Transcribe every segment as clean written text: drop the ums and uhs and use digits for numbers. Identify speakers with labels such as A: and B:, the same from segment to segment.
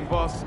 A: boss.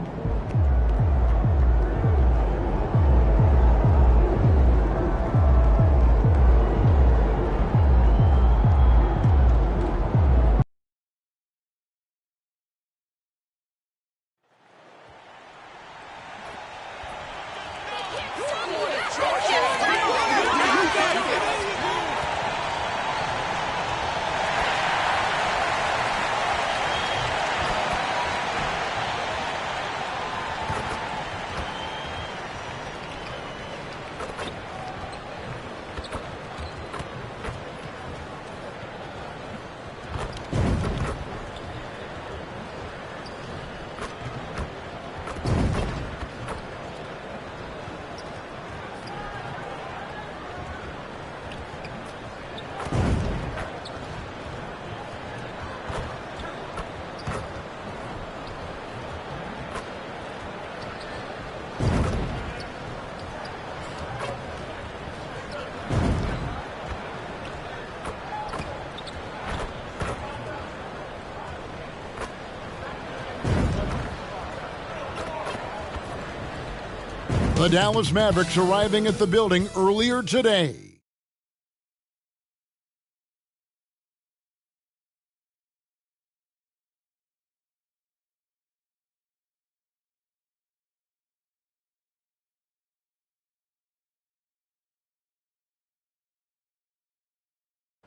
B: The Dallas Mavericks arriving at the building earlier today.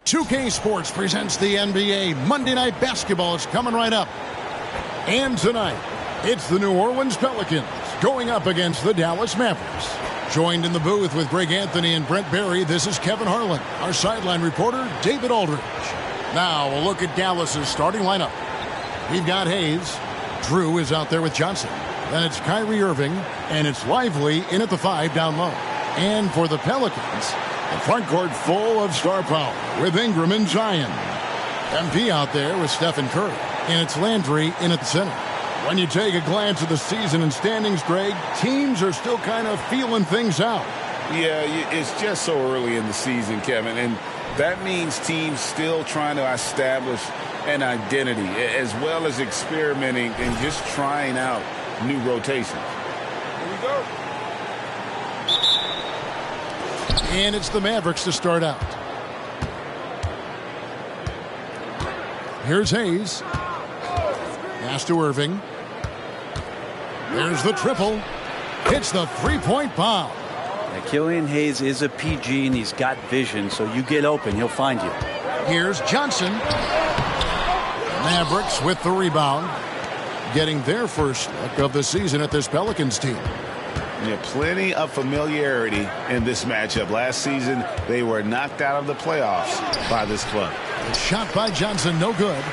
B: "2K Sports presents the NBA Monday Night Basketball. It's coming right up. And tonight, it's the New Orleans Pelicans going up against the Dallas Mavericks. Joined in the booth with Greg Anthony and Brent Barry, this is Kevin Harlan. Our sideline reporter, David Aldridge. Now, a look at Dallas's starting lineup. We've got Hayes. Drew is out there with Johnson. Then it's Kyrie Irving, and it's Lively in at the 5 down low. And for the Pelicans, the front court full of star power with Ingram and Zion. MP out there with Stephen Curry, and it's Landry in at the center. When you take a glance at the season and standings, Greg, teams are still kind of feeling things out.
C: Yeah, it's just so early in the season, Kevin, and that means teams still trying to establish an identity as well as experimenting and just trying out new rotations. Here we go.
B: And it's the Mavericks to start out. Here's Hayes. Pass to Irving. There's the triple. Hits the three-point bomb.
D: Killian Hayes is a PG, and he's got vision, so you get open, he'll find you.
B: Here's Johnson. Mavericks with the rebound, getting their first look of the season at this Pelicans team.
C: Yeah, plenty of familiarity in this matchup. Last season, they were knocked out of the playoffs by this club.
B: Shot by Johnson, no good.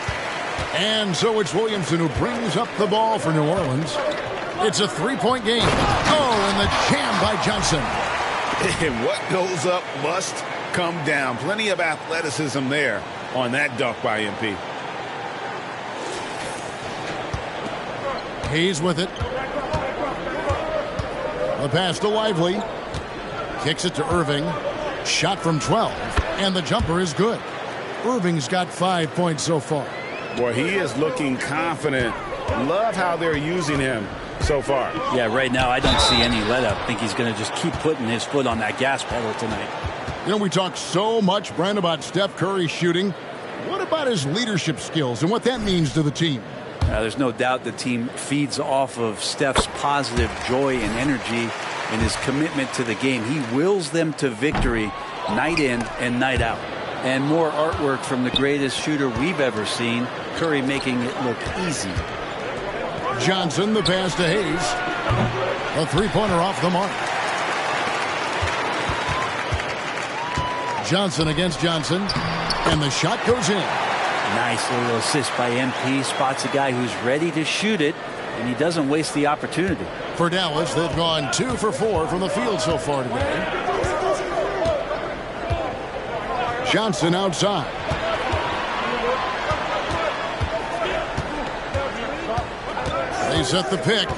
B: And so it's Williamson who brings up the ball for New Orleans. It's a three-point game. Oh, and the jam by Johnson.
C: And what goes up must come down. Plenty of athleticism there on that dunk by MP.
B: Hayes with it. The pass to Lively. Kicks it to Irving. Shot from 12. And the jumper is good. Irving's got 5 points so far.
C: Boy, he is looking confident. Love how they're using him so far.
D: Yeah, right now I don't see any let-up. I think he's going to just keep putting his foot on that gas pedal tonight.
B: You know, we talk so much, Brent, about Steph Curry shooting. What about his leadership skills and what that means to the team?
D: There's no doubt the team feeds off of Steph's positive joy and energy and his commitment to the game. He wills them to victory night in and night out. And more artwork from the greatest shooter we've ever seen, Curry making it look easy.
B: Johnson, the pass to Hayes. A three-pointer off the mark. Johnson against Johnson, and the shot goes in.
D: Nice little assist by MP. Spots a guy who's ready to shoot it, and he doesn't waste the opportunity.
B: For Dallas, they've gone 2 for 4 from the field so far today. Johnson outside. They set the pick.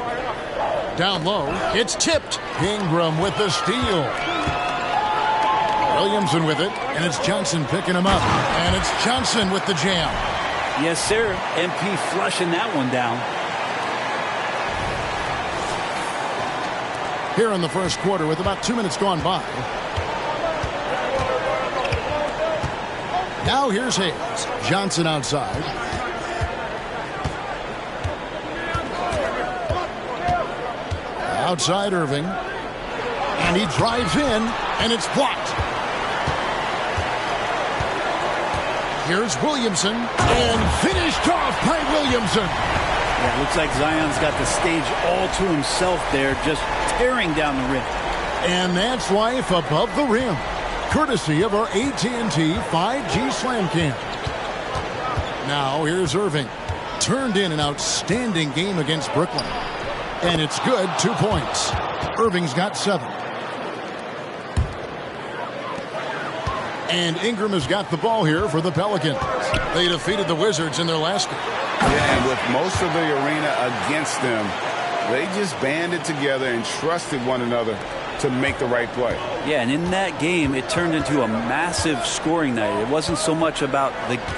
B: Down low. It's tipped. Ingram with the steal. Williamson with it. And it's Johnson picking him up. And it's Johnson with the jam.
D: Yes, sir. MP flushing that one down.
B: here in the first quarter with about 2 minutes gone by. Now here's Hayes. Johnson outside. Outside Irving. And he drives in, and it's blocked. Here's Williamson, and finished off by Williamson.
D: Yeah, looks like Zion's got the stage all to himself there, just tearing down the rim.
B: And that's life above the rim, courtesy of our AT&T 5G Slam Cam. Now here's Irving. Turned in an outstanding game against Brooklyn. And it's good, 2 points. Irving's got 7. And Ingram has got the ball here for the Pelicans. They defeated the Wizards in their last game.
C: Yeah, and with most of the arena against them, they just banded together and trusted one another to make the right play.
D: Yeah, and in that game, it turned into a massive scoring night. It wasn't so much about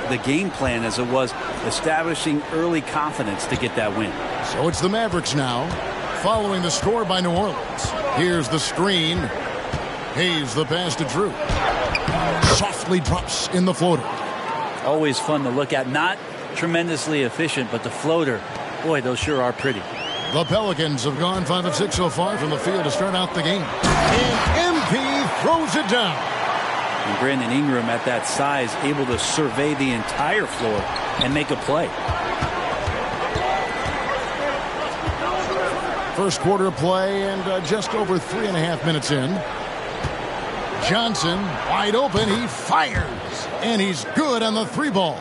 D: the game plan as it was establishing early confidence to get that win.
B: So it's the Mavericks now, following the score by New Orleans. Here's the screen. Hayes the pass to Drew. Softly drops in the floater.
D: Always fun to look at. Not tremendously efficient, but the floater, boy, those sure are pretty.
B: The Pelicans have gone 5 of 6 so far from the field to start out the game. And MP throws it down.
D: And Brandon Ingram at that size, able to survey the entire floor and make a play.
B: First quarter play and just over 3.5 minutes in. Johnson wide open. He fires. And he's good on the 3-ball.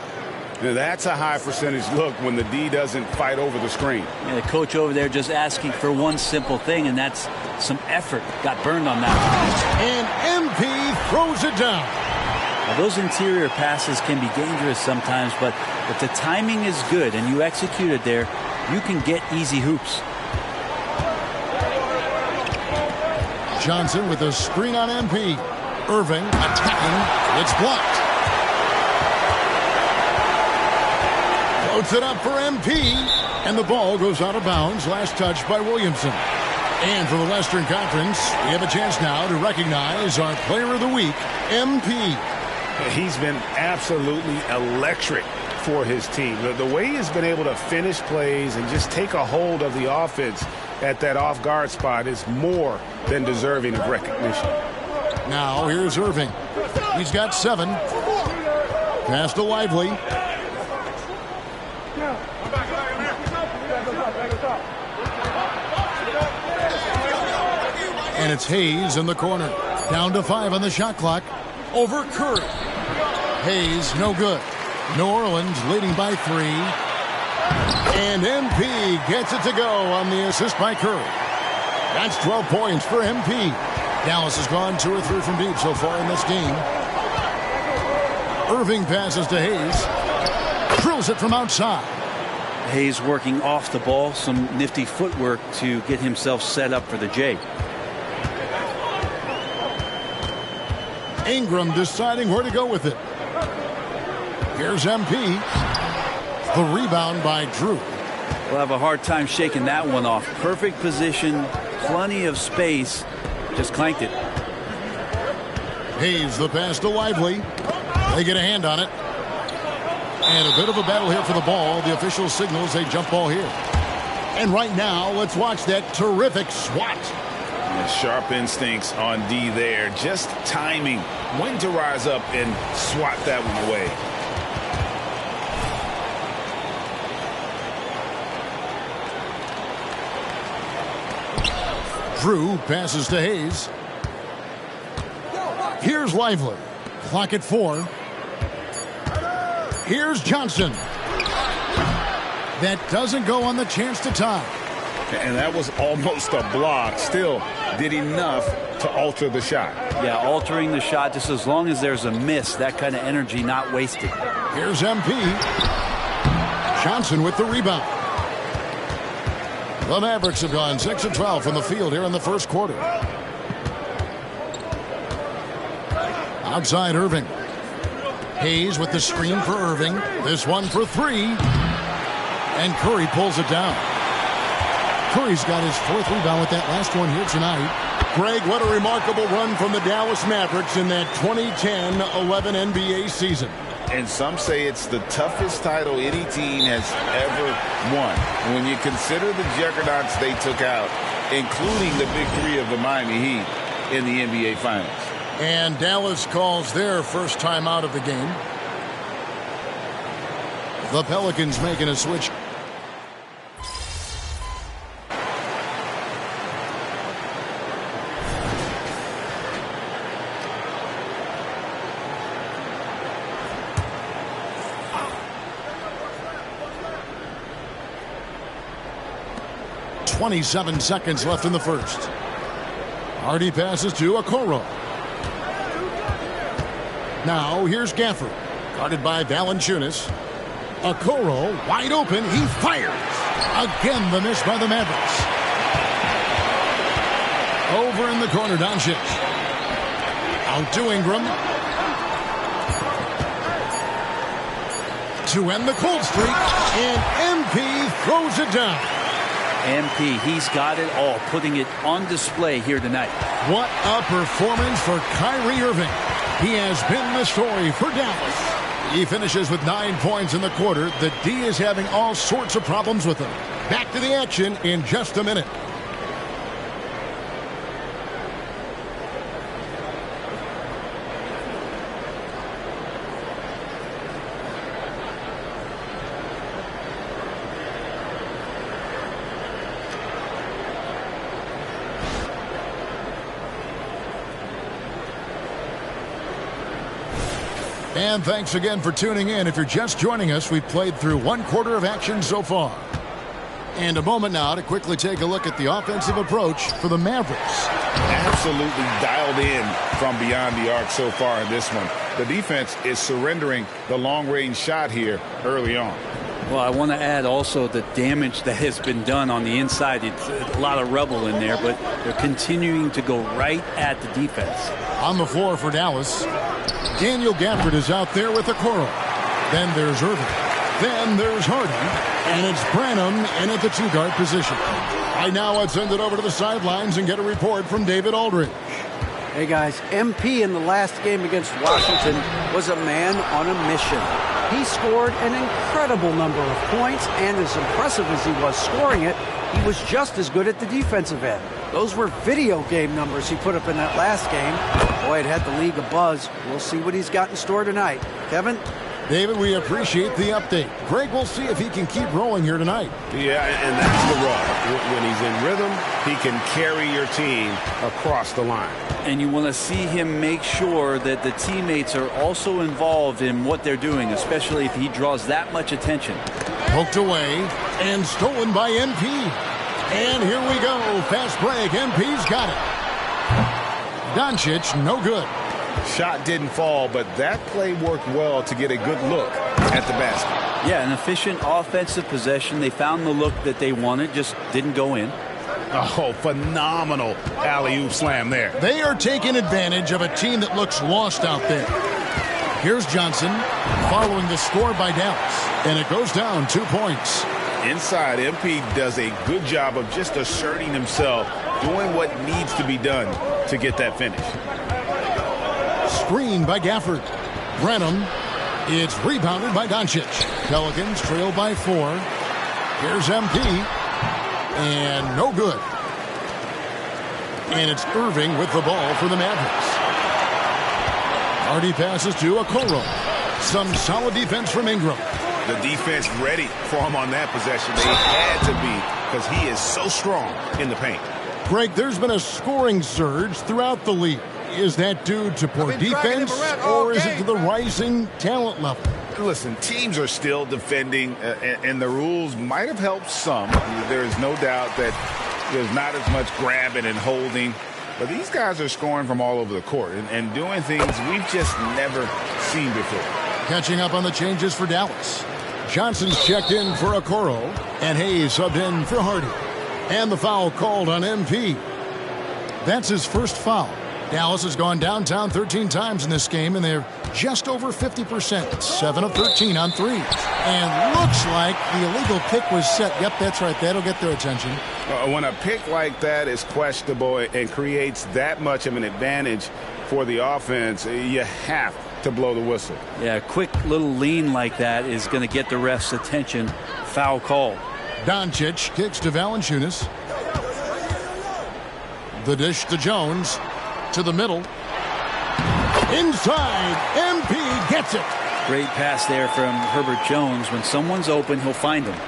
C: Now that's a high percentage look when the D doesn't fight over the screen.
D: Yeah, the coach over there just asking for one simple thing, and that's some effort. Got burned on that.
B: And MP throws it down.
D: Now, those interior passes can be dangerous sometimes, but if the timing is good and you execute it there, you can get easy hoops.
B: Johnson with a screen on MP. Irving attacking. It's blocked. Floats it up for MP. And the ball goes out of bounds. Last touch by Williamson. And for the Western Conference, we have a chance now to recognize our Player of the Week, MP.
C: He's been absolutely electric for his team. The way he's been able to finish plays and just take a hold of the offense at that off-guard spot is more than deserving of recognition.
B: Now here's Irving. He's got 7. Pass to Lively. And it's Hayes in the corner. Down to 5 on the shot clock. Over Curry. Hayes, no good. New Orleans leading by 3. And MP gets it to go on the assist by Curry. That's 12 points for MP. Dallas has gone 2 or 3 from deep so far in this game. Irving passes to Hayes. Drills it from outside.
D: Hayes working off the ball. Some nifty footwork to get himself set up for the J.
B: Ingram deciding where to go with it. Here's MP. The rebound by Drew.
D: We'll have a hard time shaking that one off. Perfect position, plenty of space. Just clanked it.
B: Hayes the pass to Lively. They get a hand on it. And a bit of a battle here for the ball. The official signals a jump ball here. And right now, let's watch that terrific swat.
C: And sharp instincts on D there. Just timing when to rise up and swat that one away.
B: Drew passes to Hayes. Here's Lively. Clock at 4. Here's Johnson. That doesn't go on the chance to tie.
C: And that was almost a block. Still did enough to alter the shot.
D: Yeah, altering the shot just as long as there's a miss. That kind of energy not wasted.
B: Here's MP. Johnson with the rebound. The Mavericks have gone 6 of 12 from the field here in the first quarter. Outside Irving. Hayes with the screen for Irving. This one for 3. And Curry pulls it down. Curry's got his 4th rebound with that last one here tonight. Greg, what a remarkable run from the Dallas Mavericks in that 2010-11 NBA season.
C: And some say it's the toughest title any team has ever won. When you consider the juggernauts they took out, including the big three of the Miami Heat in the NBA Finals.
B: And Dallas calls their first time out of the game. The Pelicans making a switch. .27 seconds left in the first. Hardy passes to Okoro. Now here's Gafford, guarded by Valanciunas. Okoro wide open. He fires. Again, the miss by the Mavericks. Over in the corner, Doncic. Out to Ingram. To end the cold streak, and MP throws it down.
D: MP, he's got it all, putting it on display here tonight.
B: What a performance for Kyrie Irving. He has been the story for Dallas. He finishes with 9 points in the quarter. The D is having all sorts of problems with him. Back to the action in just a minute. And thanks again for tuning in. If you're just joining us, we've played through 1 quarter of action so far. And a moment now to quickly take a look at the offensive approach for the Mavericks.
C: Absolutely dialed in from beyond the arc so far in this one. The defense is surrendering the long-range shot here early on.
D: Well, I want to add also the damage that has been done on the inside. It's a lot of rubble in there, but they're continuing to go right at the defense.
B: On the floor for Dallas, Daniel Gafford is out there with Okoro. Then there's Irving. Then there's Hardy. And it's Branham in at the 2-guard position. Right now, let's send it over to the sidelines and get a report from David Aldridge.
A: Hey, guys, MP in the last game against Washington was a man on a mission. He scored an incredible number of points, and as impressive as he was scoring it, he was just as good at the defensive end. Those were video game numbers he put up in that last game. Boy, it had the league abuzz. We'll see what he's got in store tonight. Kevin?
B: David, we appreciate the update. Greg, we'll see if he can keep rolling here tonight.
E: Yeah, and that's the rub. When he's in rhythm, he can carry your team across the line.
D: And you want to see him make sure that the teammates are also involved in what they're doing, especially if he draws that much attention.
B: Poked away and stolen by MP. And here we go. Fast break. MP's got it. Doncic, no good.
C: Shot didn't fall, but that play worked well to get a good look at the basket.
D: Yeah, an efficient offensive possession. They found the look that they wanted, just didn't go in.
E: Oh, phenomenal alley-oop slam there.
B: They are taking advantage of a team that looks lost out there. Here's Johnson following the score by Dallas, and it goes down 2 points.
C: Inside, MP does a good job of just asserting himself, doing what needs to be done to get that finish.
B: Screen by Gafford. Branham. It's rebounded by Doncic. Pelicans trail by 4. Here's MP. And no good. And it's Irving with the ball for the Mavericks. Hardy passes to Okoro. Some solid defense from Ingram.
C: The defense ready for him on that possession. They had to be because he is so strong in the paint.
B: Greg, there's been a scoring surge throughout the league. Is that due to poor defense, or is it to the rising talent level?
C: Listen, teams are still defending, and the rules might have helped some. There is no doubt that there's not as much grabbing and holding. But these guys are scoring from all over the court and doing things we've just never seen before.
B: Catching up on the changes for Dallas. Johnson's checked in for Okoro, and Hayes subbed in for Hardy. And the foul called on MP. That's his first foul. Dallas has gone downtown 13 times in this game, and they're just over 50%. 7 of 13 on threes. And looks like the illegal pick was set. Yep, that's right. That'll get their attention.
C: When a pick like that is questionable and creates that much of an advantage for the offense, you have to blow the whistle.
D: Yeah, a quick little lean like that is going to get the ref's attention. Foul call.
B: Doncic kicks to Valanciunas. The dish to Jones. To the middle. Inside. MP gets it.
D: Great pass there from Herbert Jones. When someone's open, he'll find them.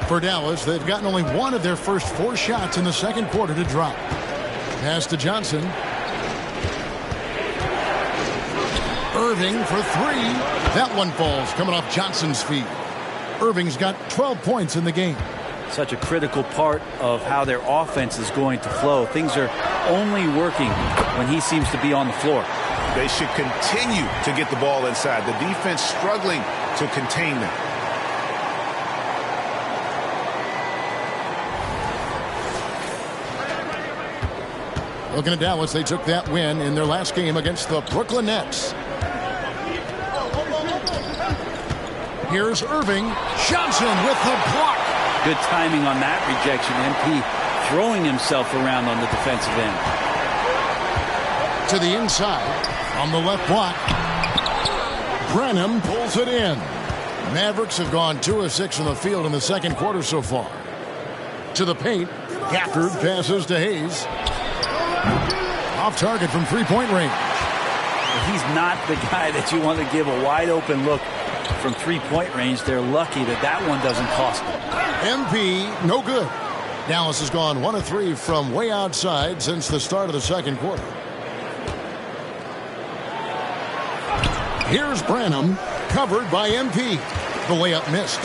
B: For Dallas, they've gotten only one of their first 4 shots in the second quarter to drop. Pass to Johnson. Irving for 3. That one falls, coming off Johnson's feet. Irving's got 12 points in the game.
D: Such a critical part of how their offense is going to flow. Things are only working when he seems to be on the floor.
C: They should continue to get the ball inside. The defense struggling to contain them.
B: Looking at Dallas, they took that win in their last game against the Brooklyn Nets. Here's Irving. Johnson with the block.
D: Good timing on that rejection. MP throwing himself around on the defensive end.
B: To the inside on the left block. Branham pulls it in. Mavericks have gone 2 of 6 from the field in the second quarter so far. To the paint. Gafford passes to Hayes. Off target from three-point range.
D: He's not the guy that you want to give a wide open look from three-point range. They're lucky that that one doesn't cost them.
B: MP, no good. Dallas has gone 1 of 3 from way outside since the start of the second quarter. Here's Branham, covered by MP. The layup missed.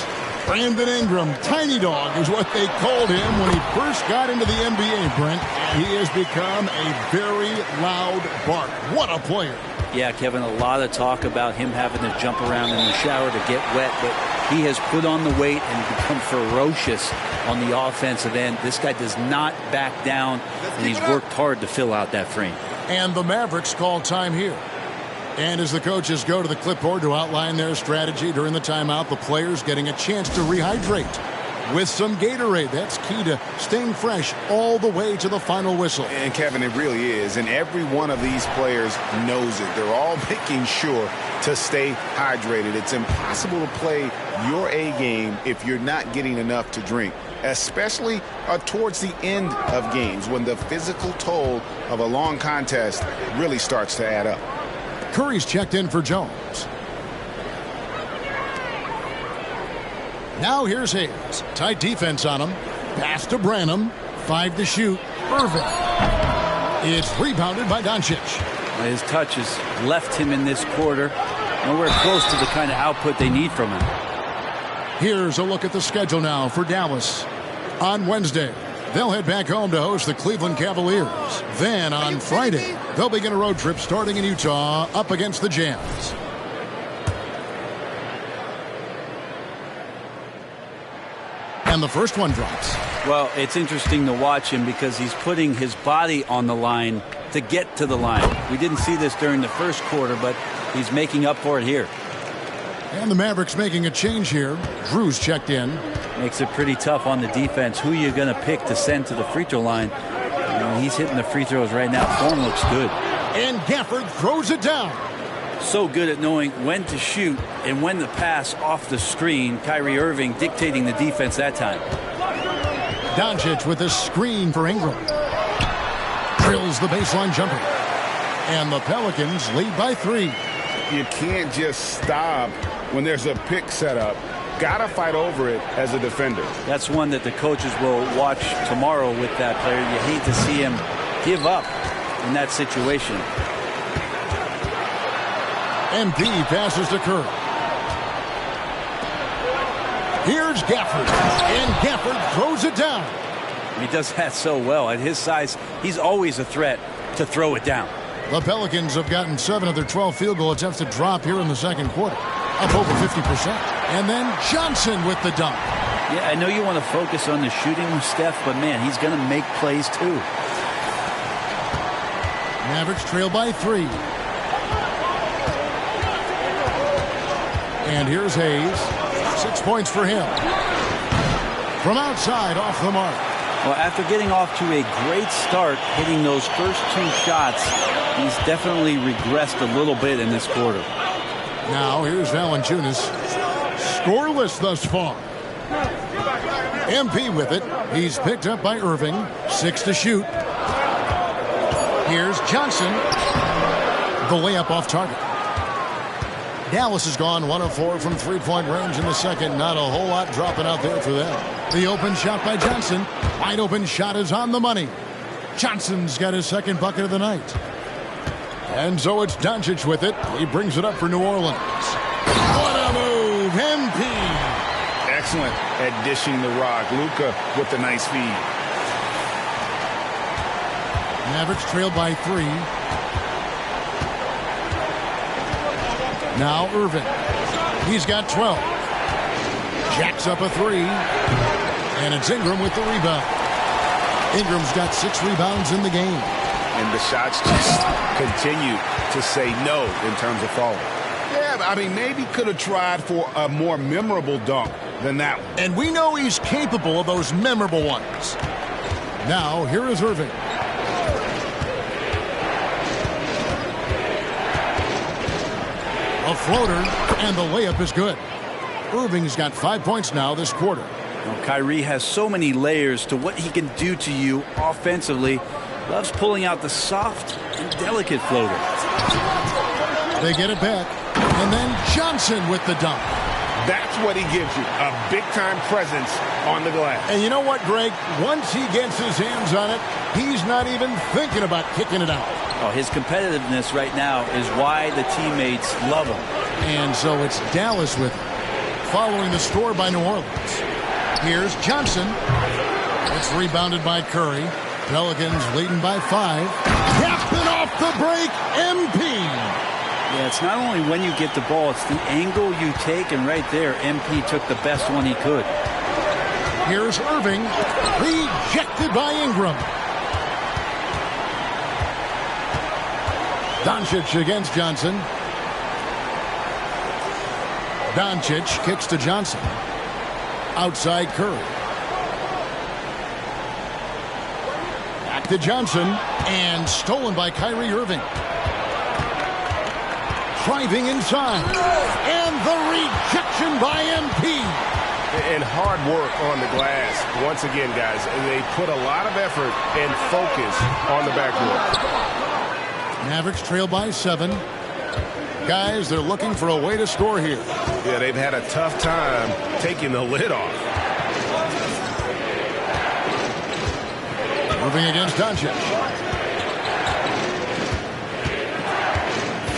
B: Brandon Ingram, tiny dog is what they called him when he first got into the NBA, Brent. He has become a very loud bark. What a player.
D: Yeah, Kevin, a lot of talk about him having to jump around in the shower to get wet, but he has put on the weight and become ferocious on the offensive end. This guy does not back down, and he's worked hard to fill out that frame.
B: And the Mavericks call time here. And as the coaches go to the clipboard to outline their strategy during the timeout, the players getting a chance to rehydrate with some Gatorade. That's key to staying fresh all the way to the final whistle.
C: And Kevin, it really is. And every one of these players knows it. They're all making sure to stay hydrated. It's impossible to play your A game if you're not getting enough to drink, especially towards the end of games when the physical toll of a long contest really starts to add up.
B: Curry's checked in for Jones. Now here's Hayes. Tight defense on him. Pass to Branham. 5 to shoot. Irving. It's rebounded by Doncic.
D: His touch has left him in this quarter. Nowhere close to the kind of output they need from him.
B: Here's a look at the schedule now for Dallas. On Wednesday, they'll head back home to host the Cleveland Cavaliers. Then on Friday, they'll begin a road trip starting in Utah up against the Jazz. And the first one drops.
D: Well, it's interesting to watch him because he's putting his body on the line to get to the line. We didn't see this during the first quarter, but he's making up for it here.
B: And the Mavericks making a change here. Drew's checked in.
D: Makes it pretty tough on the defense. Who are you going to pick to send to the free throw line? You know, he's hitting the free throws right now. Form looks good.
B: And Gafford throws it down.
D: So good at knowing when to shoot and when to pass off the screen. Kyrie Irving dictating the defense that time.
B: Doncic with a screen for Ingram. Drills the baseline jumper. And the Pelicans lead by 3.
C: You can't just stop when there's a pick set up. Gotta fight over it as a defender.
D: That's one that the coaches will watch tomorrow with that player. You hate to see him give up in that situation.
B: MP passes to Curry. Here's Gafford. And Gafford throws it down.
D: He does that so well. At his size, he's always a threat to throw it down.
B: The Pelicans have gotten 7 of their 12 field goal attempts to drop here in the second quarter. Up over 50%. And then Johnson with the dunk.
D: Yeah, I know you want to focus on the shooting with Steph, but man, he's going to make plays too.
B: Mavericks trail by 3. And here's Hayes. 6 points for him. From outside, off the mark.
D: Well, after getting off to a great start, hitting those first 2 shots, he's definitely regressed a little bit in this quarter.
B: Now, here's Valanciunas. Scoreless thus far. MP with it. He's picked up by Irving. 6 to shoot. Here's Johnson. The layup off target. Dallas has gone 1 of 4 from three-point range in the second. Not a whole lot dropping out there for them. The open shot by Johnson. Wide open shot is on the money. Johnson's got his second bucket of the night. And so it's Doncic with it. He brings it up for New Orleans. What a move, MP.
C: Excellent at dishing the rock. Luka with the nice feed.
B: Mavericks trail by 3. Now Irving. He's got 12. Jacks up a 3. And it's Ingram with the rebound. Ingram's got 6 rebounds in the game.
C: And the shots just continue to say no in terms of falling. Yeah, I mean, maybe could have tried for a more memorable dunk than that one.
B: And we know he's capable of those memorable ones. Now, here is Irving. A floater, and the layup is good. Irving's got 5 points now this quarter.
D: Well, Kyrie has so many layers to what he can do to you offensively. Loves pulling out the soft and delicate floater.
B: They get it back. And then Johnson with the dunk.
C: That's what he gives you, a big-time presence on the glass.
B: And you know what, Greg? Once he gets his hands on it, he's not even thinking about kicking it out.
D: Oh, his competitiveness right now is why the teammates love him.
B: And so it's Dallas with it, following the score by New Orleans. Here's Johnson. It's rebounded by Curry. Pelicans leading by 5. Captain off the break, MP.
D: Yeah, it's not only when you get the ball, it's the angle you take, and right there, MP took the best one he could.
B: Here's Irving, rejected by Ingram. Doncic against Johnson. Doncic kicks to Johnson. Outside Curry. Back to Johnson, and stolen by Kyrie Irving. Driving inside, and the rejection by MP.
E: And hard work on the glass. Once again, guys, they put a lot of effort and focus on the backboard.
B: Mavericks trail by 7. Guys, they're looking for a way to score here.
E: Yeah, they've had a tough time taking the lid off.
B: Moving against Doncic.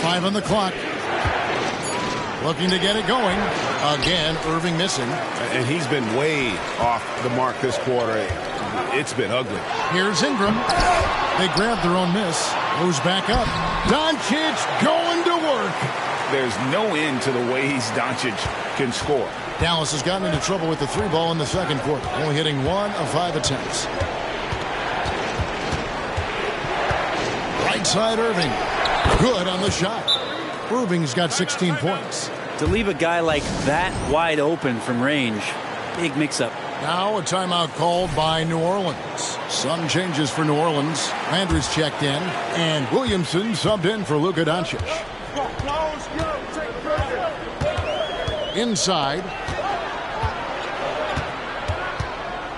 B: 5 on the clock. Looking to get it going. Again, Irving missing.
E: And he's been way off the mark this quarter. It's been ugly.
B: Here's Ingram. They grab their own miss. Moves back up. Doncic going to work.
C: There's no end to the ways Doncic can score.
B: Dallas has gotten into trouble with the 3 ball in the second quarter. Only hitting 1 of 5 attempts. Right side Irving. Good on the shot. Irving's got 16 points.
D: To leave a guy like that wide open from range, big mix-up.
B: Now a timeout called by New Orleans. Some changes for New Orleans. Landry's checked in, and Williamson subbed in for Luka Doncic. Inside.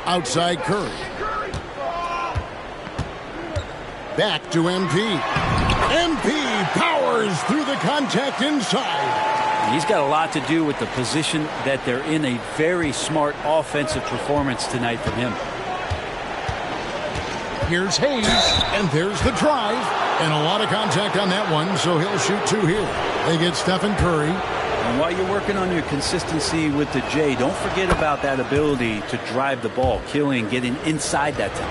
B: Outside Curry. Back to MP. MP powers through the contact inside.
D: He's got a lot to do with the position that they're in. A very smart offensive performance tonight from him.
B: Here's Hayes, and there's the drive. And a lot of contact on that one, so he'll shoot 2 here. They get Stephen Curry.
D: And while you're working on your consistency with the J, don't forget about that ability to drive the ball, killing, getting inside that time.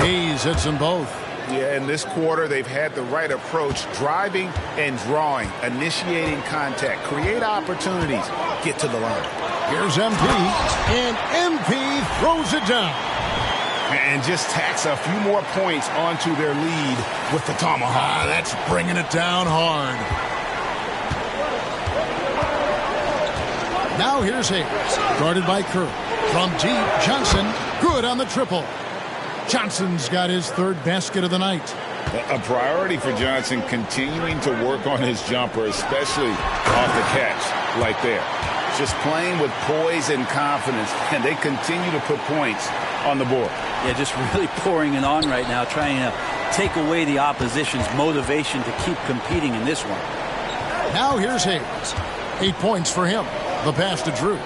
B: Hayes hits them both.
C: Yeah, in this quarter, they've had the right approach, driving and drawing, initiating contact, create opportunities, get to the line.
B: Here's MP, and MP throws it down.
E: And just tacks a few more points onto their lead with the tomahawk.
B: That's bringing it down hard. Now here's Hayes, guarded by Kerr. From deep, Johnson, good on the triple. Johnson's got his third basket of the night.
C: A priority for Johnson, continuing to work on his jumper, especially off the catch like there. Just playing with poise and confidence, and they continue to put points on the board.
D: Yeah, just really pouring it on right now, trying to take away the opposition's motivation to keep competing in this one.
B: Now here's Hayes. 8 points for him. The pass to Drew.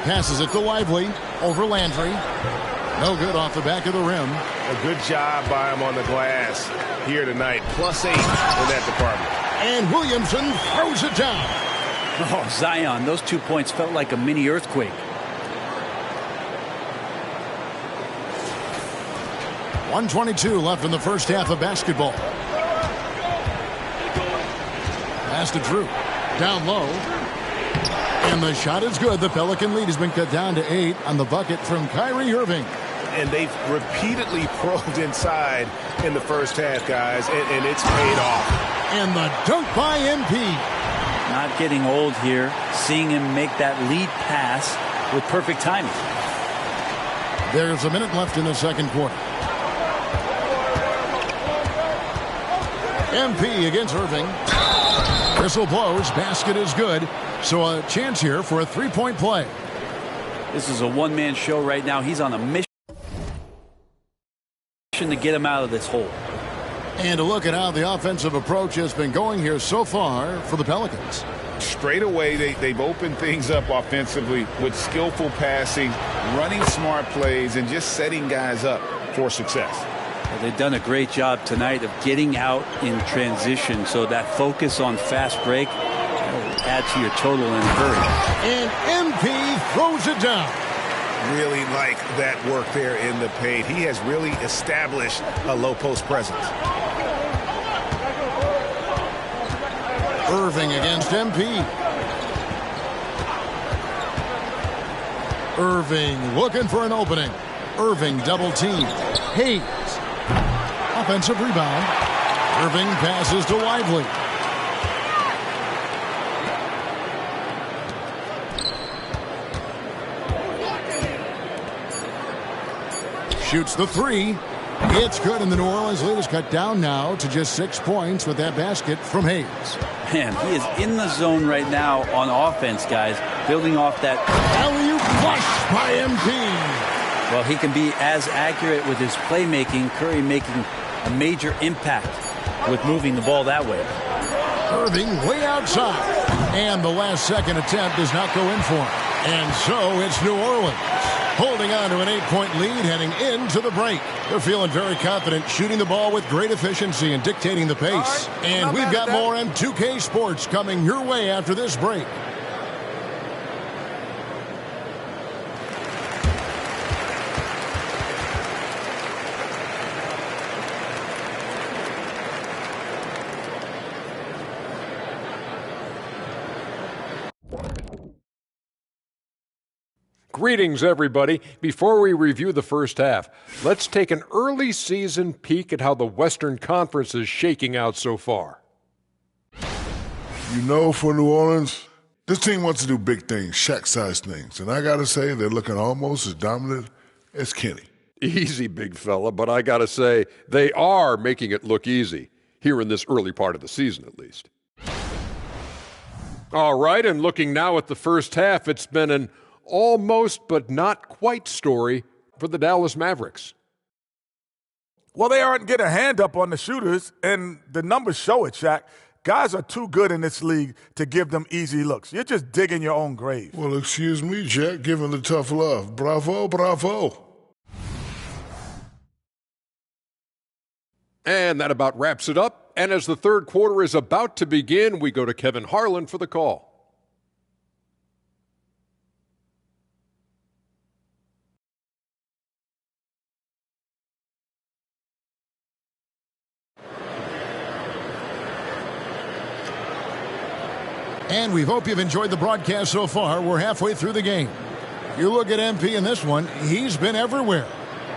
B: Passes it to Lively. Over Landry. No good off the back of the rim.
E: A good job by him on the glass here tonight. +8 in that department.
B: And Williamson throws it down.
D: Oh, Zion, those 2 points felt like a mini earthquake.
B: 1:22 left in the first half of basketball. Pass to Drew. Down low. And the shot is good. The Pelican lead has been cut down to 8 on the bucket from Kyrie Irving.
E: And they've repeatedly probed inside in the first half, guys, and it's paid off.
B: And the dunk by MP.
D: Not getting old here. Seeing him make that lead pass with perfect timing.
B: There's a minute left in the second quarter. MP against Irving. Whistle blows. Basket is good. So a chance here for a three-point play.
D: This is a one-man show right now. He's on a mission to get him out of this hole.
B: And a look at how the offensive approach has been going here so far for the Pelicans.
C: Straight away, they've opened things up offensively with skillful passing, running smart plays, and just setting guys up for success.
D: Well, they've done a great job tonight of getting out in transition, so that focus on fast break will add to your total in a hurry.
B: And MP throws it down.
E: Really like that work there in the paint. He has really established a low post presence.
B: Irving against MP. Irving looking for an opening. Irving double team. Hayes. Offensive rebound. Irving passes to Lively. Shoots the three. It's good, and the New Orleans lead is cut down now to just 6 points with that basket from Hayes.
D: Man, he is in the zone right now on offense, guys, building off that.
B: Alley-oop flush by MP.
D: Well, he can be as accurate with his playmaking. Curry making a major impact with moving the ball that way.
B: Irving way outside. And the last second attempt does not go in for him. And so it's New Orleans holding on to an 8-point lead heading into the break. They're feeling very confident, shooting the ball with great efficiency and dictating the pace. Right, and we've got more on 2K Sports coming your way after this break.
F: Greetings, everybody. Before we review the first half, let's take an early season peek at how the Western Conference is shaking out so far.
G: You know, for New Orleans, this team wants to do big things, Shaq-sized things. And I got to say, they're looking almost as dominant as Kenny.
F: Easy, big fella, but I got to say, they are making it look easy, here in this early part of the season at least. All right, and looking now at the first half, it's been an almost but not quite story for the Dallas Mavericks.
H: Well, they aren't getting a hand up on the shooters, and the numbers show it, Shaq. Guys are too good in this league to give them easy looks. You're just digging your own grave.
G: Well, excuse me, Jack, giving the tough love. Bravo, bravo.
F: And that about wraps it up. And as the third quarter is about to begin, we go to Kevin Harlan for the call.
B: And we hope you've enjoyed the broadcast so far. We're halfway through the game. You look at MP in this one, he's been everywhere.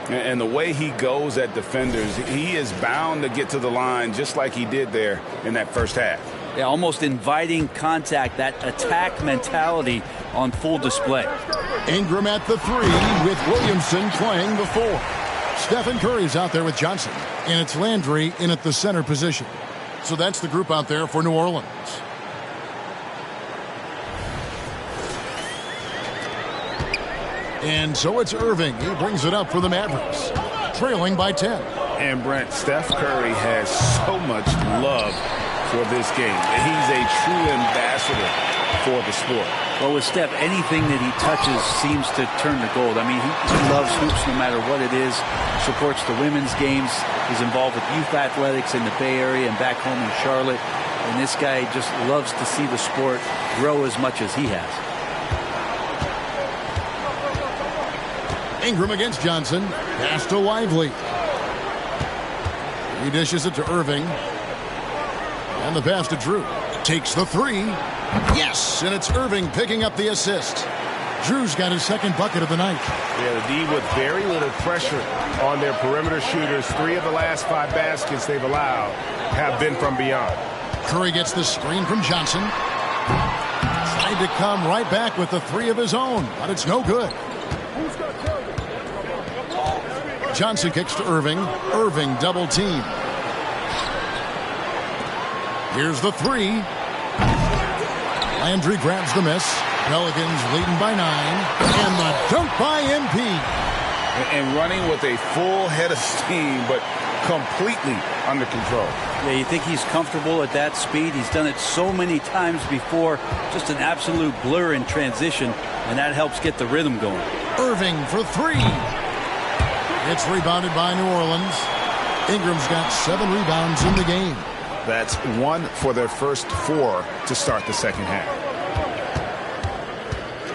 C: And the way he goes at defenders, he is bound to get to the line just like he did there in that first half.
D: Yeah, almost inviting contact, that attack mentality on full display.
B: Ingram at the 3 with Williamson playing the 4. Stephen Curry's out there with Johnson. And it's Landry in at the center position. So that's the group out there for New Orleans. And so it's Irving. He brings it up for the Mavericks, trailing by 10.
C: And Brent, Steph Curry has so much love for this game. He's a true ambassador for the sport.
D: Well, with Steph, anything that he touches seems to turn to gold. I mean, he loves hoops no matter what it is, supports the women's games, is involved with youth athletics in the Bay Area and back home in Charlotte. And this guy just loves to see the sport grow as much as he has.
B: Ingram against Johnson. Pass to Lively. He dishes it to Irving. And the pass to Drew. Takes the 3. Yes! And it's Irving picking up the assist. Drew's got his second bucket of the night.
E: Yeah, the D with very little pressure on their perimeter shooters. 3 of the last 5 baskets they've allowed have been from beyond.
B: Curry gets the screen from Johnson. Tried to come right back with the 3 of his own, but it's no good. Johnson kicks to Irving. Irving double team. Here's the 3. Landry grabs the miss. Pelicans leading by 9. And the dunk by MP.
C: And running with a full head of steam, but completely under control.
D: Yeah, you think he's comfortable at that speed? He's done it so many times before. Just an absolute blur in transition, and that helps get the rhythm going.
B: Irving for 3. It's rebounded by New Orleans. Ingram's got 7 rebounds in the game.
C: That's 1 for their first 4 to start the second half.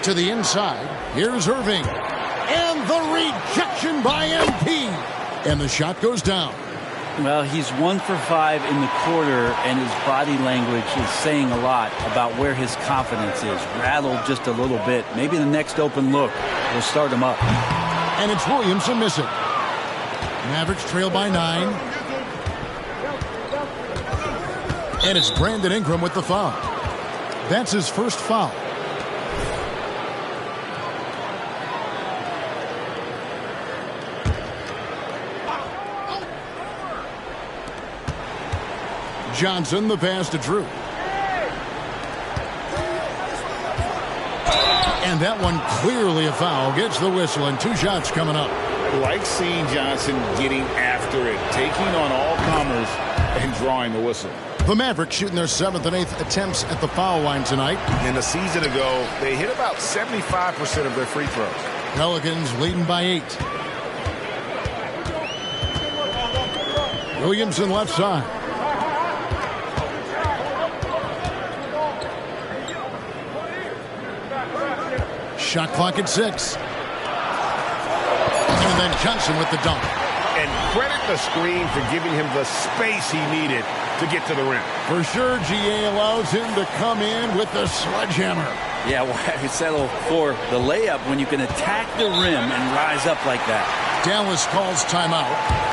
B: To the inside, here's Irving. And the rejection by MP. And the shot goes down.
D: Well, he's 1 for 5 in the quarter, and his body language is saying a lot about where his confidence is. Rattled just a little bit. Maybe the next open look will start him up.
B: And it's Williamson missing. Mavericks trail by 9. And it's Brandon Ingram with the foul. That's his first foul. Johnson, the pass to Drew. And that one clearly a foul. Gets the whistle, and 2 shots coming up.
C: Like seeing Johnson getting after it, taking on all comers and drawing the whistle.
B: The Mavericks shooting their 7th and 8th attempts at the foul line tonight.
C: And a season ago, they hit about 75% of their free throws.
B: Pelicans leading by 8. Williamson left side. Shot clock at 6. And then Johnson with the dunk.
E: And credit the screen for giving him the space he needed to get to the rim.
B: For sure, GA allows him to come in with the sledgehammer.
D: Yeah, why settle for the layup when you can attack the rim and rise up like that?
B: Dallas calls timeout.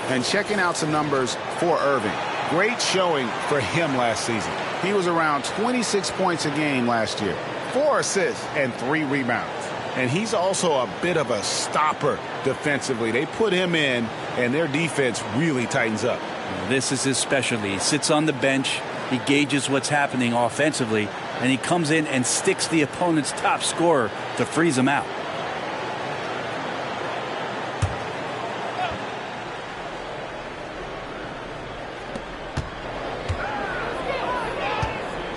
C: And checking out some numbers for Irving. Great showing for him last season. He was around 26 points a game last year, 4 assists and 3 rebounds. And he's also a bit of a stopper defensively. They put him in, and their defense really tightens up.
D: This is his specialty. He sits on the bench, he gauges what's happening offensively, and he comes in and sticks the opponent's top scorer to freeze him out.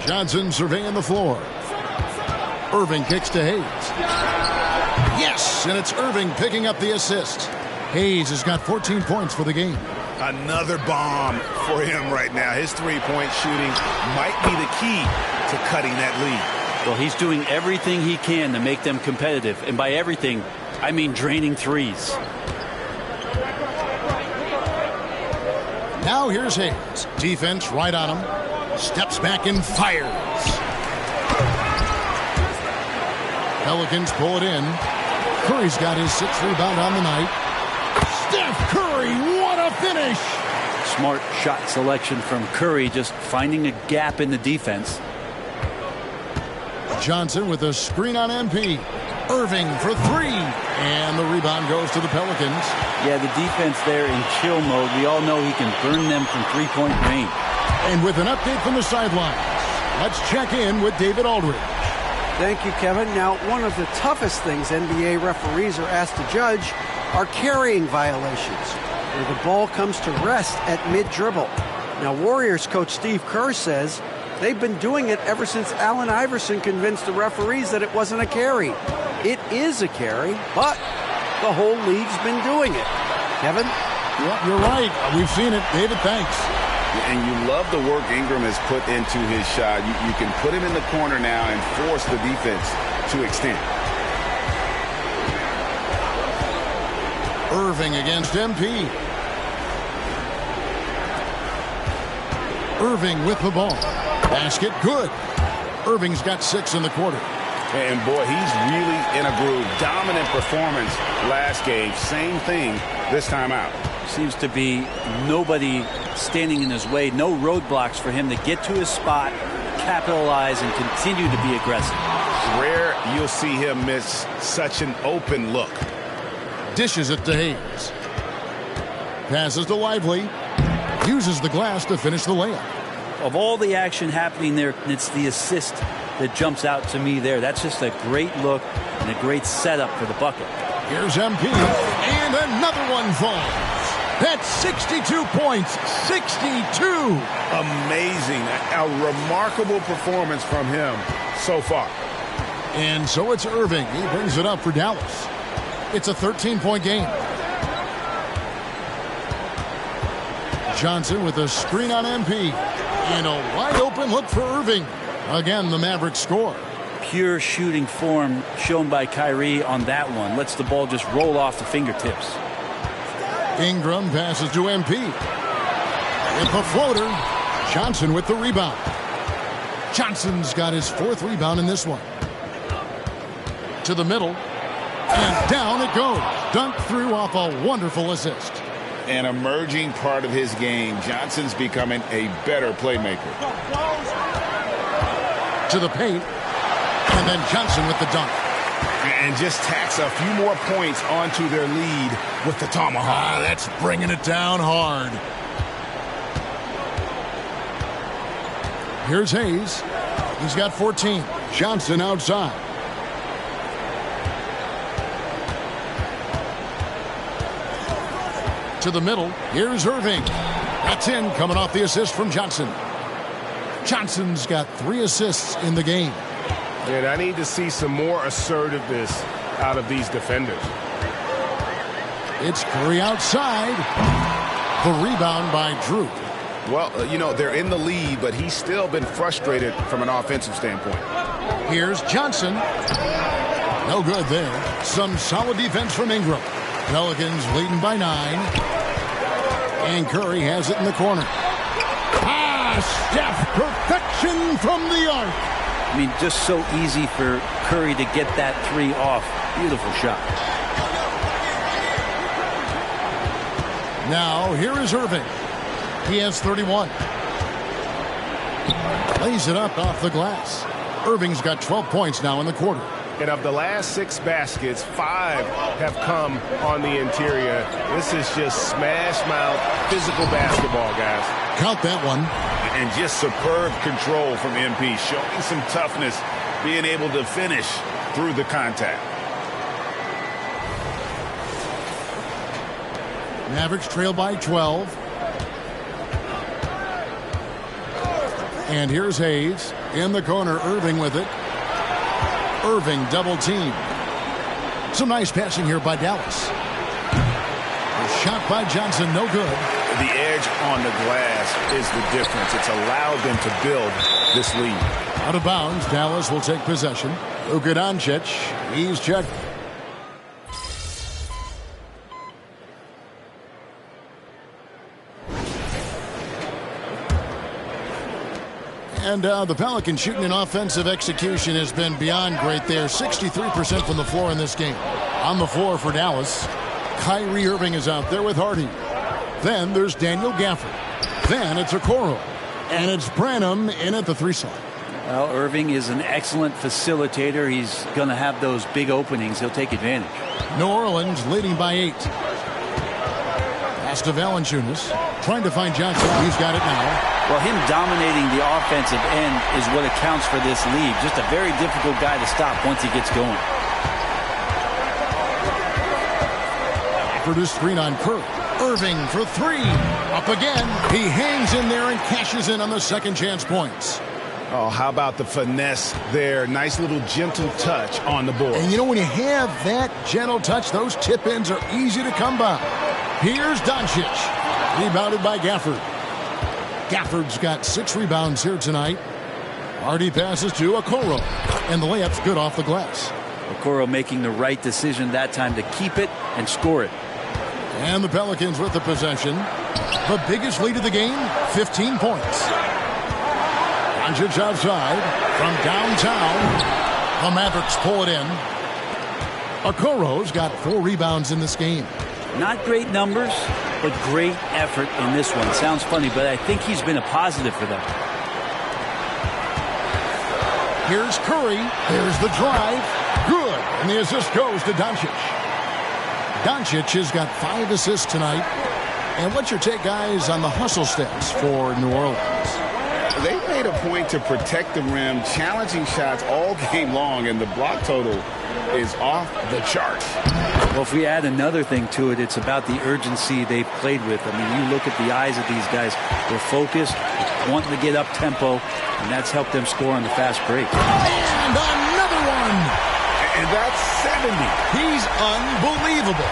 B: Johnson surveying the floor. Irving kicks to Hayes. Yes, and it's Irving picking up the assist. Hayes has got 14 points for the game.
C: Another bomb for him right now. His three-point shooting might be the key to cutting that lead.
D: Well, he's doing everything he can to make them competitive. And by everything, I mean draining threes.
B: Now here's Hayes. Defense right on him. Steps back and fires. Pelicans pull it in. Curry's got his 6th rebound on the night. Steph Curry, what a finish!
D: Smart shot selection from Curry, just finding a gap in the defense.
B: Johnson with a screen on MP. Irving for 3. And the rebound goes to the Pelicans.
D: Yeah, the defense there in chill mode. We all know he can burn them from three-point range.
B: And with an update from the sidelines, let's check in with David Aldridge.
A: Thank you, Kevin. Now, one of the toughest things NBA referees are asked to judge are carrying violations, where the ball comes to rest at mid-dribble. Now, Warriors coach Steve Kerr says they've been doing it ever since Allen Iverson convinced the referees that it wasn't a carry. It is a carry, but the whole league's been doing it. Kevin?
B: Yeah, you're right. We've seen it. David, thanks.
C: And you love the work Ingram has put into his shot. You can put him in the corner now and force the defense to extend.
B: Irving against MP. Irving with the ball. Basket good. Irving's got 6 in the quarter.
C: And boy, he's really in a groove. Dominant performance last game. Same thing this time out.
D: Seems to be nobody standing in his way. No roadblocks for him to get to his spot, capitalize, and continue to be aggressive.
C: Rare you'll see him miss such an open look.
B: Dishes it to Hayes. Passes to Lively. Uses the glass to finish the layup.
D: Of all the action happening there, it's the assist that jumps out to me there. That's just a great look and a great setup for the bucket.
B: Here's MP, and another one falls. That's 62 points, 62.
C: Amazing. A remarkable performance from him so far.
B: And so it's Irving. He brings it up for Dallas. It's a 13-point game. Johnson with a screen on MP. And a wide open look for Irving. Again, the Mavericks score.
D: Pure shooting form shown by Kyrie on that one. Lets the ball just roll off the fingertips.
B: Ingram passes to MP. With the floater. Johnson with the rebound. Johnson's got his 4th rebound in this one. To the middle. And down it goes. Dunked through off a wonderful assist.
C: An emerging part of his game. Johnson's becoming a better playmaker.
B: To the paint. And then Johnson with the dunk.
C: And just tacks a few more points onto their lead with the tomahawk.
B: That's bringing it down hard. Here's Hayes. He's got 14. Johnson outside. To the middle. Here's Irving. That's in, coming off the assist from Johnson. Johnson's got 3 assists in the game.
E: And I need to see some more assertiveness out of these defenders.
B: It's Curry outside. The rebound by Drew.
C: Well, they're in the lead, but he's still been frustrated from an offensive standpoint.
B: Here's Johnson. No good there. Some solid defense from Ingram. Pelicans leading by 9. And Curry has it in the corner. Steph, perfection from the arc.
D: I mean, just so easy for Curry to get that 3 off. Beautiful shot.
B: Now, here is Irving. He has 31. Lays it up off the glass. Irving's got 12 points now in the quarter.
E: And of the last 6 baskets, 5 have come on the interior. This is just smash mouth physical basketball, guys.
B: Count that one.
C: And just superb control from MP, showing some toughness, being able to finish through the contact.
B: Mavericks trail by 12. And here's Hayes. In the corner, Irving with it. Irving double team. Some nice passing here by Dallas. A shot by Johnson, no good.
C: The edge on the glass is the difference. It's allowed them to build this lead.
B: Out of bounds, Dallas will take possession. Luka Doncic, he's checked. And the Pelicans shooting in offensive execution has been beyond great there. 63% from the floor in this game. On the floor for Dallas, Kyrie Irving is out there with Hardy. Then there's Daniel Gafford. Then it's Okoro. And it's Branham in at the 3 slot.
D: Well, Irving is an excellent facilitator. He's going to have those big openings. He'll take advantage.
B: New Orleans leading by 8. Pass to Valanciunas. Trying to find Johnson. He's got it now.
D: Well, him dominating the offensive end is what accounts for this lead. Just a very difficult guy to stop once he gets going.
B: For this screen on Kerr. Irving for 3. Up again. He hangs in there and cashes in on the second chance points.
E: Oh, how about the finesse there? Nice little gentle touch on the board.
B: And you know, when you have that gentle touch, those tip-ins are easy to come by. Here's Doncic. Rebounded by Gafford. Gafford's got 6 rebounds here tonight. Hardy passes to Okoro. And the layup's good off the glass.
D: Okoro making the right decision that time to keep it and score it.
B: And the Pelicans with the possession. The biggest lead of the game, 15 points. Doncic outside from downtown. The Mavericks pull it in. Okoro's got 4 rebounds in this game.
D: Not great numbers, but great effort in this one. Sounds funny, but I think he's been a positive for them.
B: Here's Curry. There's the drive. Good. And the assist goes to Doncic. Doncic has got 5 assists tonight. And what's your take, guys, on the hustle stats for New Orleans?
C: They made a point to protect the rim, challenging shots all game long, and the block total is off the charts.
D: Well, if we add another thing to it, it's about the urgency they've played with. I mean, you look at the eyes of these guys. They're focused, wanting to get up tempo, and that's helped them score on the fast break.
B: And another one.
C: And that's 70.
B: He's unbelievable.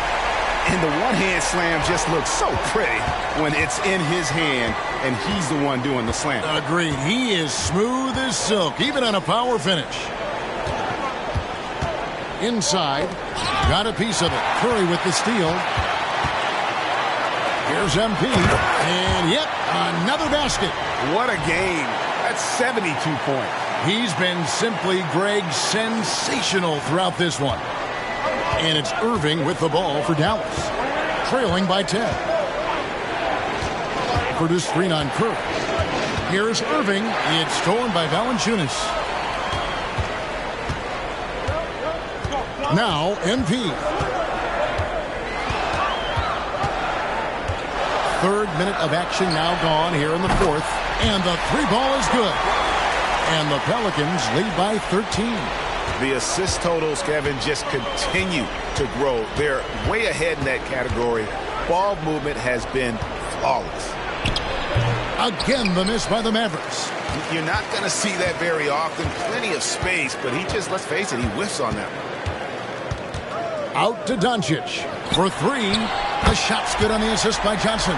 C: And the one-hand slam just looks so pretty when it's in his hand and he's the one doing the slam.
B: Agreed. He is smooth as silk, even on a power finish. Inside. Got a piece of it. Curry with the steal. Here's MP. And, yep, another basket.
E: What a game. That's 72 points.
B: He's been simply, Greg, sensational throughout this one. And it's Irving with the ball for Dallas. Trailing by 10. For this screen on Kerr. Here's Irving. It's stolen by Valanciunas. Now, MP. Third minute of action now gone here in the fourth. And the 3-ball is good. And the Pelicans lead by 13.
E: The assist totals, Kevin, just continue to grow. They're way ahead in that category. Ball movement has been flawless.
B: Again, the miss by the Mavericks.
E: You're not going to see that very often. Plenty of space, but he just, let's face it, he whiffs on that one.
B: Out to Doncic for 3. The shot's good on the assist by Johnson.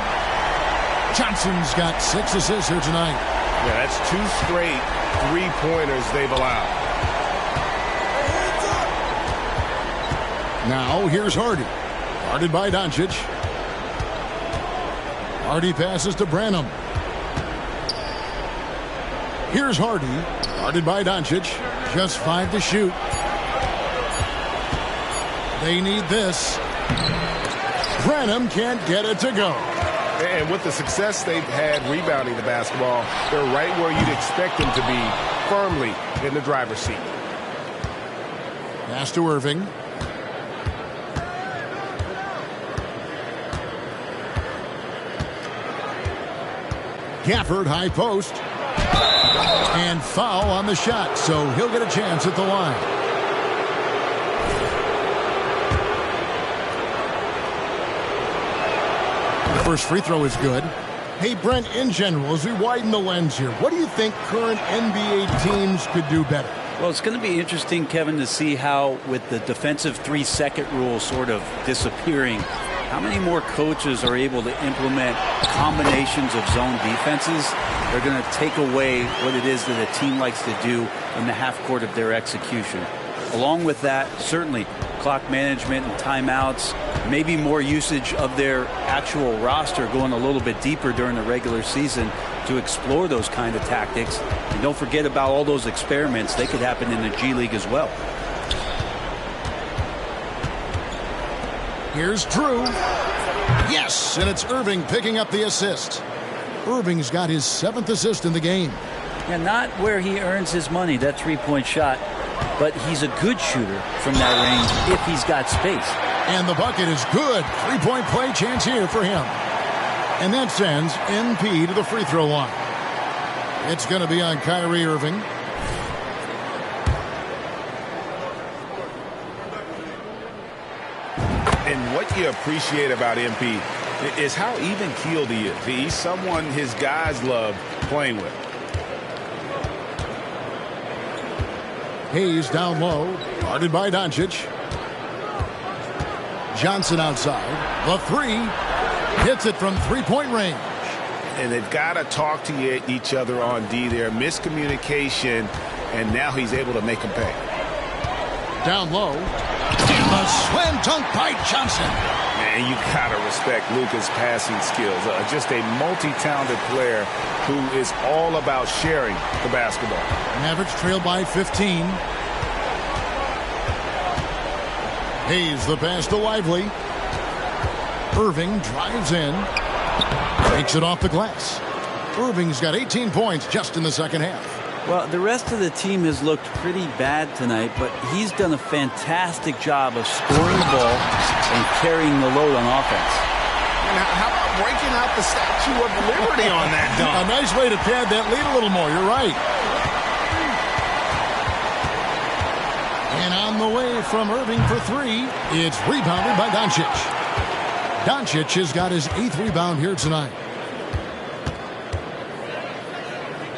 B: Johnson's got 6 assists here tonight.
E: Yeah, that's 2 straight 3-pointers they've allowed.
B: Now, here's Hardy. Guarded by Doncic. Hardy passes to Branham. Here's Hardy. Guarded by Doncic. Just 5 to shoot. They need this. Branham can't get it to go.
E: And with the success they've had rebounding the basketball, they're right where you'd expect them to be, firmly in the driver's seat.
B: Pass to Irving. Gafford, high post. And foul on the shot, so he'll get a chance at the line. The first free throw is good. Hey, Brent, in general, as we widen the lens here, what do you think current NBA teams could do better?
D: Well, it's going to be interesting, Kevin, to see how, with the defensive 3-second rule sort of disappearing, How many more coaches are able to implement combinations of zone defenses? They're going to take away what it is that a team likes to do in the half court of their execution. Along with that, certainly clock management and timeouts, maybe more usage of their actual roster going a little bit deeper during the regular season to explore those kind of tactics. And don't forget about all those experiments. They could happen in the G League as well.
B: Here's Drew. Yes, and it's Irving picking up the assist. Irving's got his 7th assist in the game.
D: And not where he earns his money, that three-point shot, but he's a good shooter from that range if he's got space.
B: And the bucket is good. 3-point play chance here for him. And that sends MP to the free throw line. It's going to be on Kyrie Irving.
C: And what you appreciate about MP is how even-keeled he is. He's someone his guys love playing with.
B: Hayes down low, guarded by Doncic. Johnson outside. The three. Hits it from three-point range.
C: And they've got to talk to each other on D there. Miscommunication, and now he's able to make them pay.
B: Down low. And the slam dunk by Johnson.
C: Man, you got to respect Luka's passing skills. Just a multi-talented player who is all about sharing the basketball.
B: Mavericks trail by 15. Hayes the pass to Lively. Irving drives in. Takes it off the glass. Irving's got 18 points just in the second half.
D: Well, the rest of the team has looked pretty bad tonight, but he's done a fantastic job of scoring the ball and carrying the load on offense.
E: And how about breaking out the Statue of Liberty on that dunk?
B: A nice way to pad that lead a little more. You're right. And on the way from Irving for three, it's rebounded by Doncic. Doncic has got his 8th rebound here tonight.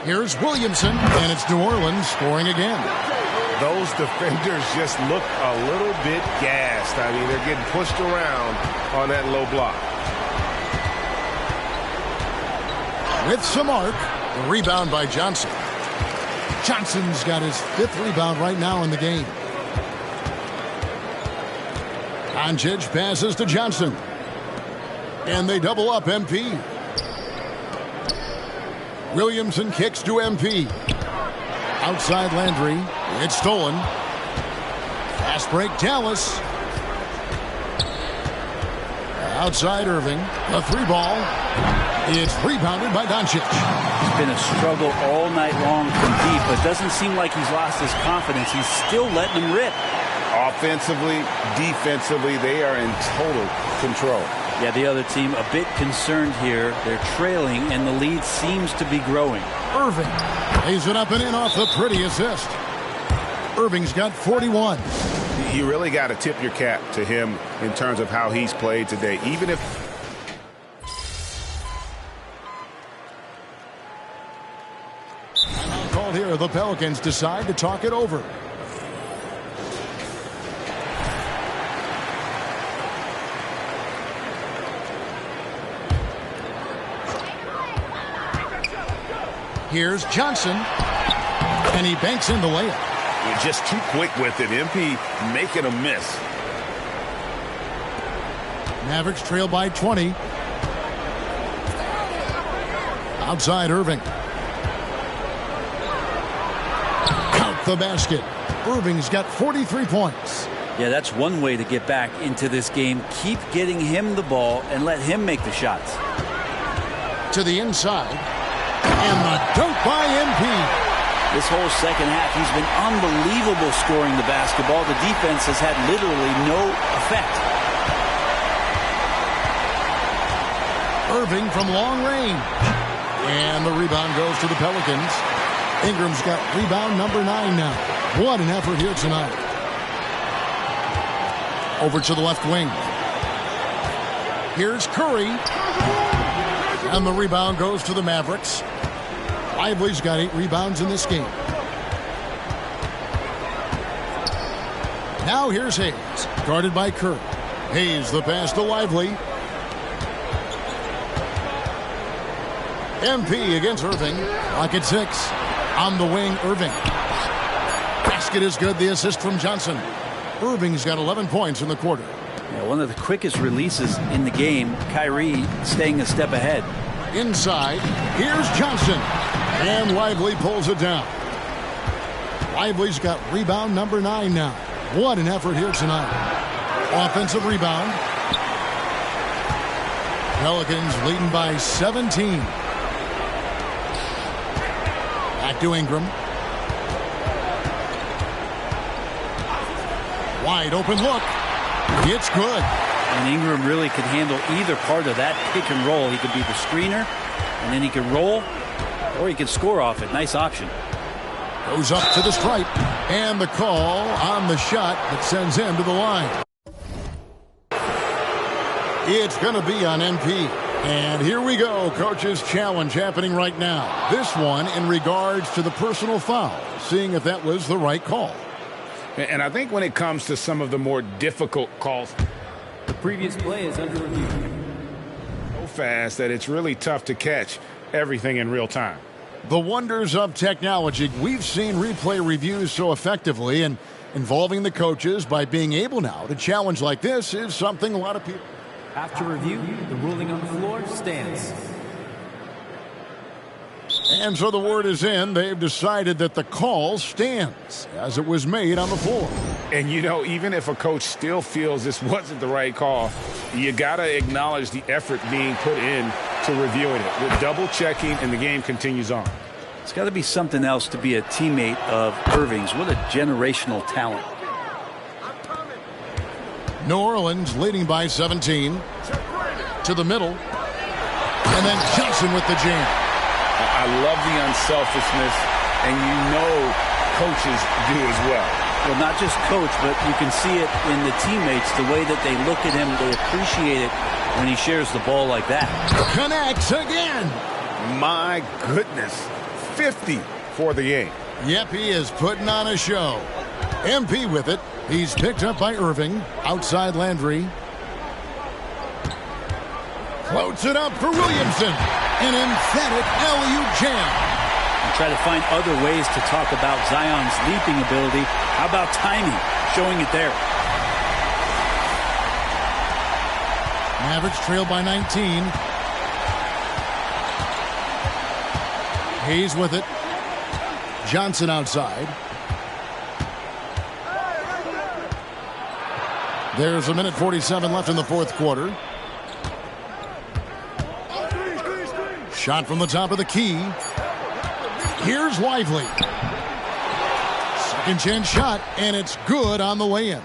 B: Here's Williamson, and it's New Orleans scoring again.
E: Those defenders just look a little bit gassed. I mean, they're getting pushed around on that low block.
B: With some arc, the rebound by Johnson. Johnson's got his 5th rebound right now in the game. Doncic passes to Johnson. And they double up MP. Williamson kicks to MP. Outside Landry. It's stolen. Fast break Dallas. Outside Irving. The three ball. It's rebounded by Doncic.
D: It's been a struggle all night long from deep, but doesn't seem like he's lost his confidence. He's still letting them rip.
C: Offensively, defensively, they are in total control.
D: Yeah, the other team a bit concerned here. They're trailing, and the lead seems to be growing.
B: Irving lays it up and in off the pretty assist. Irving's got 41.
C: You really got to tip your cap to him in terms of how he's played today. Even if
B: called here, the Pelicans decide to talk it over. Here's Johnson, and he banks in the layup.
C: You're just too quick with it. MP making a miss.
B: Mavericks trail by 20. Outside Irving. Count the basket. Irving's got 43 points.
D: Yeah, that's one way to get back into this game. Keep getting him the ball and let him make the shots.
B: To the inside. And the dunk by MP.
D: This whole second half, he's been unbelievable scoring the basketball. The defense has had literally no effect.
B: Irving from long range. And the rebound goes to the Pelicans. Ingram's got rebound number 9 now. What an effort here tonight. Over to the left wing. Here's Curry. And the rebound goes to the Mavericks. Lively's got 8 rebounds in this game. Now here's Hayes, guarded by Curry. Hayes the pass to Lively. MP against Irving. Clock at 6. On the wing, Irving. Basket is good. The assist from Johnson. Irving's got 11 points in the quarter.
D: Yeah, one of the quickest releases in the game. Kyrie staying a step ahead.
B: Inside, here's Johnson. And Lively pulls it down. Lively's got rebound number 9 now. What an effort here tonight. Offensive rebound. Pelicans leading by 17. Back to Ingram. Wide open look. It's good.
D: And Ingram really could handle either part of that pick and roll. He could be the screener, and then he could roll, or he could score off it. Nice option.
B: Goes up to the stripe. And the call on the shot that sends him to the line. It's going to be on MP. And here we go. Coach's challenge happening right now. This one in regards to the personal foul. Seeing if that was the right call.
C: And I think when it comes to some of the more difficult calls,
I: the previous play is under review.
C: So fast that it's really tough to catch everything in real time.
B: The wonders of technology. We've seen replay reviews so effectively, and involving the coaches by being able now to challenge like this is something a lot of people.
I: After review, the ruling on the floor stands.
B: And so the word is in. They've decided that the call stands as it was made on the floor.
C: And, you know, even if a coach still feels this wasn't the right call, you got to acknowledge the effort being put in to reviewing it. With double checking, and the game continues on.
D: It's got to be something else to be a teammate of Irving's. What a generational talent.
B: New Orleans leading by 17. To the middle. And then Johnson with the jam.
C: I love the unselfishness, and you know coaches do as well.
D: Well, not just coach, but you can see it in the teammates, the way that they look at him. They appreciate it when he shares the ball like that.
B: Connects again.
C: My goodness. 50 for the game.
B: Yep, he is putting on a show. MP with it. He's picked up by Irving. Outside Landry. Floats it up for Williamson. An emphatic LU jam.
D: And try to find other ways to talk about Zion's leaping ability. How about timing? Showing it there.
B: Mavericks trail by 19. Hayes with it. Johnson outside. There's a minute 47 left in the fourth quarter. Shot from the top of the key. Here's Lively. Second chance shot, and it's good on the way in.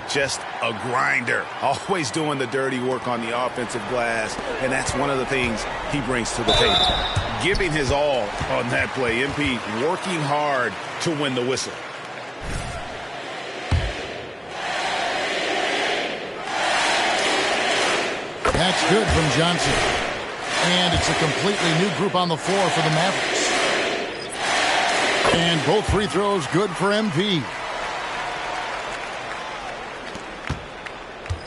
C: Just a grinder. Always doing the dirty work on the offensive glass, and that's one of the things he brings to the table. Giving his all on that play. MP working hard to win the whistle.
B: That's good from Johnson. And it's a completely new group on the floor for the Mavericks. And both free throws good for MP.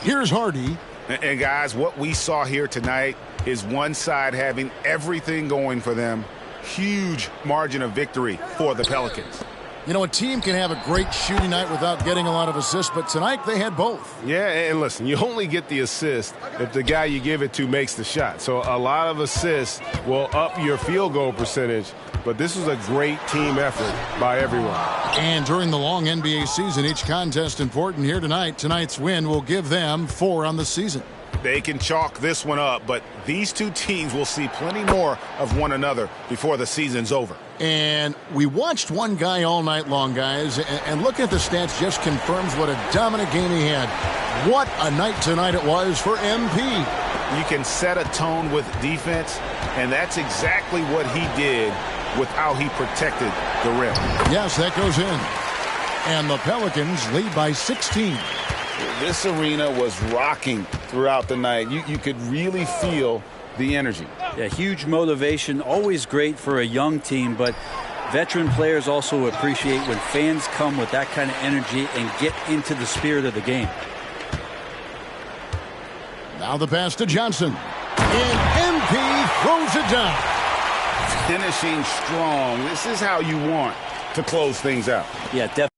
B: Here's Hardy.
C: And guys, what we saw here tonight is one side having everything going for them. Huge margin of victory for the Pelicans.
B: You know, a team can have a great shooting night without getting a lot of assists, but tonight they had both.
E: Yeah, and listen, you only get the assist if the guy you give it to makes the shot. So a lot of assists will up your field goal percentage, but this was a great team effort by everyone.
B: And during the long NBA season, each contest important. Here tonight. Tonight's win will give them 4 on the season.
C: They can chalk this one up, but these two teams will see plenty more of one another before the season's over.
B: And we watched one guy all night long, guys, and looking at the stats just confirms what a dominant game he had. What a night tonight it was for MP.
C: You can set a tone with defense, and that's exactly what he did with how he protected the rim.
B: Yes, that goes in. And the Pelicans lead by 16.
C: This arena was rocking throughout the night. You could really feel the energy.
D: Yeah, huge motivation, always great for a young team, but veteran players also appreciate when fans come with that kind of energy and get into the spirit of the game.
B: Now the pass to Johnson. And MP throws it down.
C: Finishing strong. This is how you want to close things out.
D: Yeah, definitely.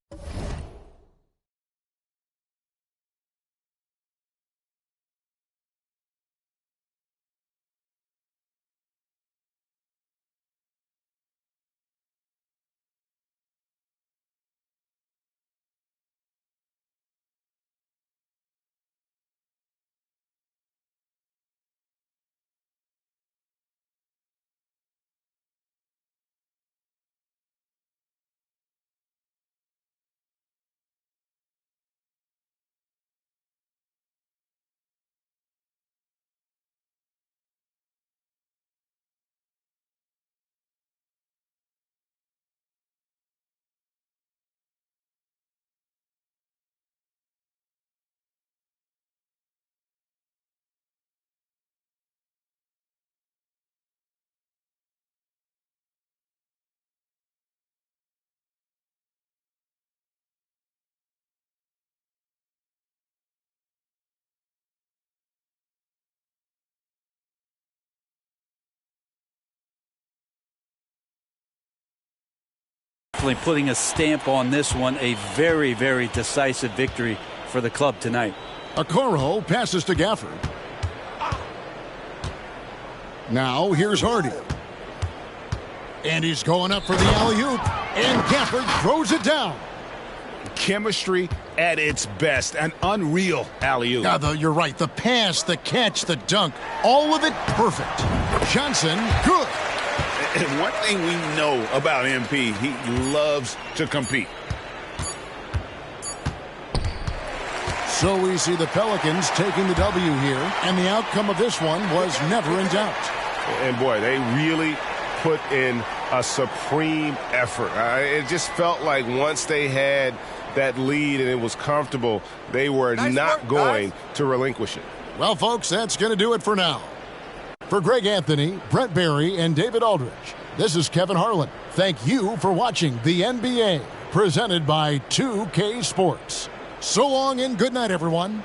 D: Putting a stamp on this one. A very, very decisive victory for the club tonight.
B: Okoro passes to Gafford. Now here's Hardy. And he's going up for the alley-oop. And Gafford throws it down.
C: Chemistry at its best. An unreal alley-oop.
B: Yeah, you're right. The pass, the catch, the dunk. All of it perfect. Johnson, good.
C: And one thing we know about MP, he loves to compete.
B: So we see the Pelicans taking the W here, and the outcome of this one was never in doubt.
E: And boy, they really put in a supreme effort. It just felt like once they had that lead and it was comfortable, they were not going to relinquish it.
B: Well, folks, that's going to do it for now. For Greg Anthony, Brent Barry, and David Aldridge, this is Kevin Harlan. Thank you for watching the NBA, presented by 2K Sports. So long and good night, everyone.